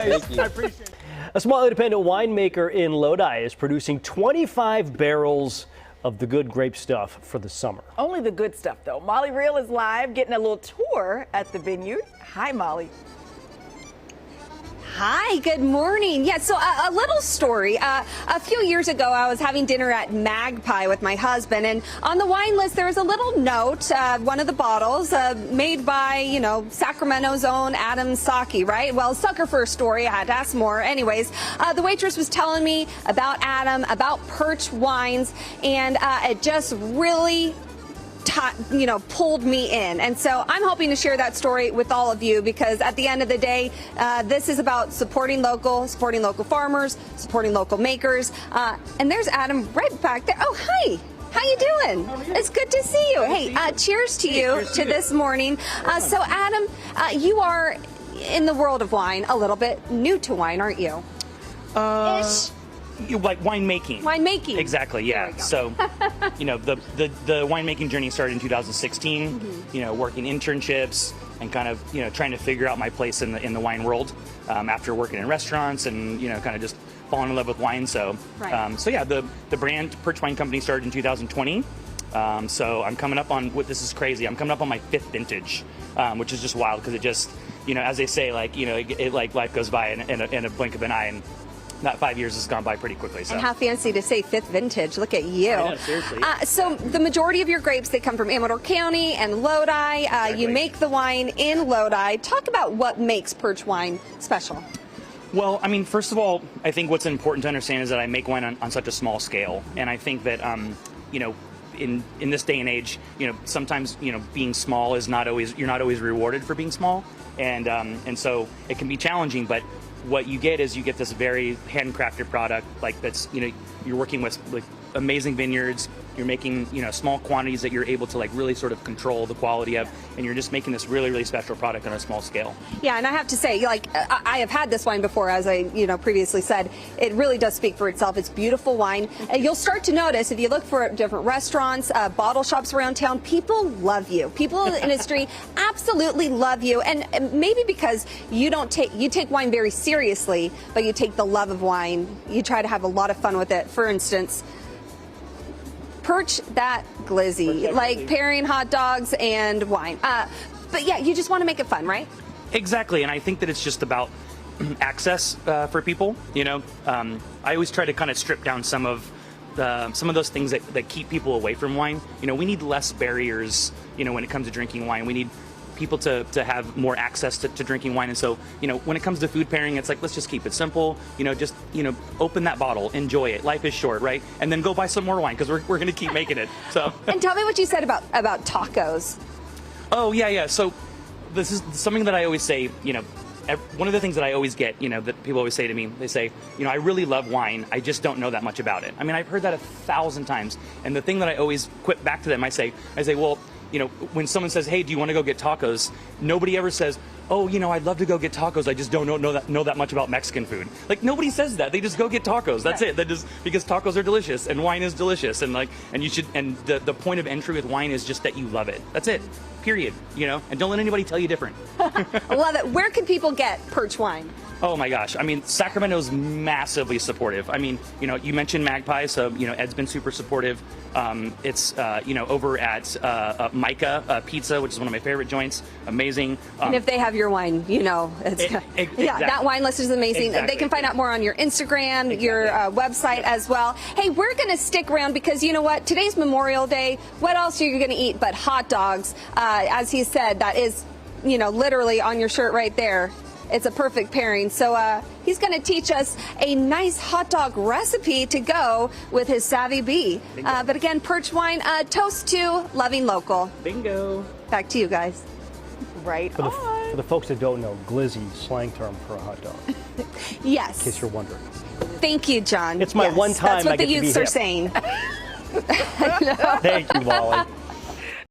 Thank you. I appreciate it. A small independent winemaker in Lodi is producing 25 barrels of the good grape stuff for the summer. Only the good stuff, though. Molly Reel is live getting a little tour at the vineyard. Hi, Molly. Hi, good morning. Yeah, so a little story. A few years ago, I was having dinner at Magpie with my husband, and on the wine list, there was a little note, one of the bottles, made by, Sacramento's own Adam Saki, right? Well, sucker for a story. I had to ask more. Anyways, the waitress was telling me about Adam, about Perch wines, and it just really pulled me in. And so I'm hoping to share that story with all of you, because at the end of the day, this is about supporting local farmers, supporting local makers. And there's Adam right back there. Oh, hi. How you doing? It's good to see you. Hey, cheers to you to this morning. So Adam, you are in the world of wine a little bit, new to wine, aren't you? Ish. You like winemaking? Winemaking. Exactly, yeah. So, the winemaking journey started in 2016, working internships and kind of, trying to figure out my place in the wine world after working in restaurants and, kind of just falling in love with wine. So, right. The brand Perch Wine Company started in 2020. So I'm coming up on, this is crazy, I'm coming up on my 5th vintage, which is just wild because it just, as they say, like life goes by in a blink of an eye, and that 5 years has gone by pretty quickly. So. And how fancy to say 5th vintage. Look at you. I know, seriously. So the majority of your grapes, they come from Amador County and Lodi. Exactly. You make the wine in Lodi. Talk about what makes Perch wine special. Well, I mean, first of all, I think what's important to understand is that I make wine on such a small scale. And I think that, in this day and age, sometimes, being small is you're not always rewarded for being small. And so it can be challenging, but what you get is this very handcrafted product, that's, you're working with amazing vineyards. You're making, small quantities that you're able to really sort of control the quality of, and you're just making this really, really special product on a small scale. Yeah, and I have to say, I have had this wine before, as I, previously said. It really does speak for itself. It's beautiful wine. You'll start to notice, if you look for different restaurants, bottle shops around town, people love you. People in the industry absolutely love you. And maybe because you take wine very seriously, but you take the love of wine. You try to have a lot of fun with it. For instance, Perch that glizzy, like pairing hot dogs and wine. But yeah, you just want to make it fun, right? Exactly, and I think that it's just about access for people. I always try to kind of strip down some of those things that keep people away from wine. We need less barriers. When it comes to drinking wine, we need people to have more access to drinking wine. And so, when it comes to food pairing, it's like, let's just keep it simple. Just, open that bottle, enjoy it. Life is short, right? And then go buy some more wine, because we're going to keep making it. So. And tell me what you said about tacos. Oh, yeah. So this is something that I always say, one of the things that I always get, that people always say to me, they say, I really love wine, I just don't know that much about it. I mean, I've heard that 1,000 times. And the thing that I always quip back to them, I say, well, when someone says, hey, do you want to go get tacos? Nobody ever says, oh, I'd love to go get tacos, I just don't know that much about Mexican food. Nobody says that. They just go get tacos. That's it. Because tacos are delicious and wine is delicious, and the point of entry with wine is just that you love it. That's it. Period. And don't let anybody tell you different. I love it. Where can people get Perch wine? Oh my gosh. I mean, Sacramento's massively supportive. I mean, you mentioned Magpie, so, Ed's been super supportive. It's, over at Micah Pizza, which is one of my favorite joints. Amazing. And if they have your wine, exactly. Yeah, that wine list is amazing. Exactly. They can find out more on your Instagram, your website as well. Hey, we're going to stick around because you know what? Today's Memorial Day. What else are you going to eat but hot dogs? As he said, that is, literally on your shirt right there. It's a perfect pairing. So he's going to teach us a nice hot dog recipe to go with his Savvy Bee. But again, Perch wine, toast to loving local. Bingo. Back to you guys. Right For the folks that don't know, glizzy, slang term for a hot dog. Yes. In case you're wondering. Thank you, John. It's my one time That's what I the get to be youths are hip. saying. Thank you, Molly.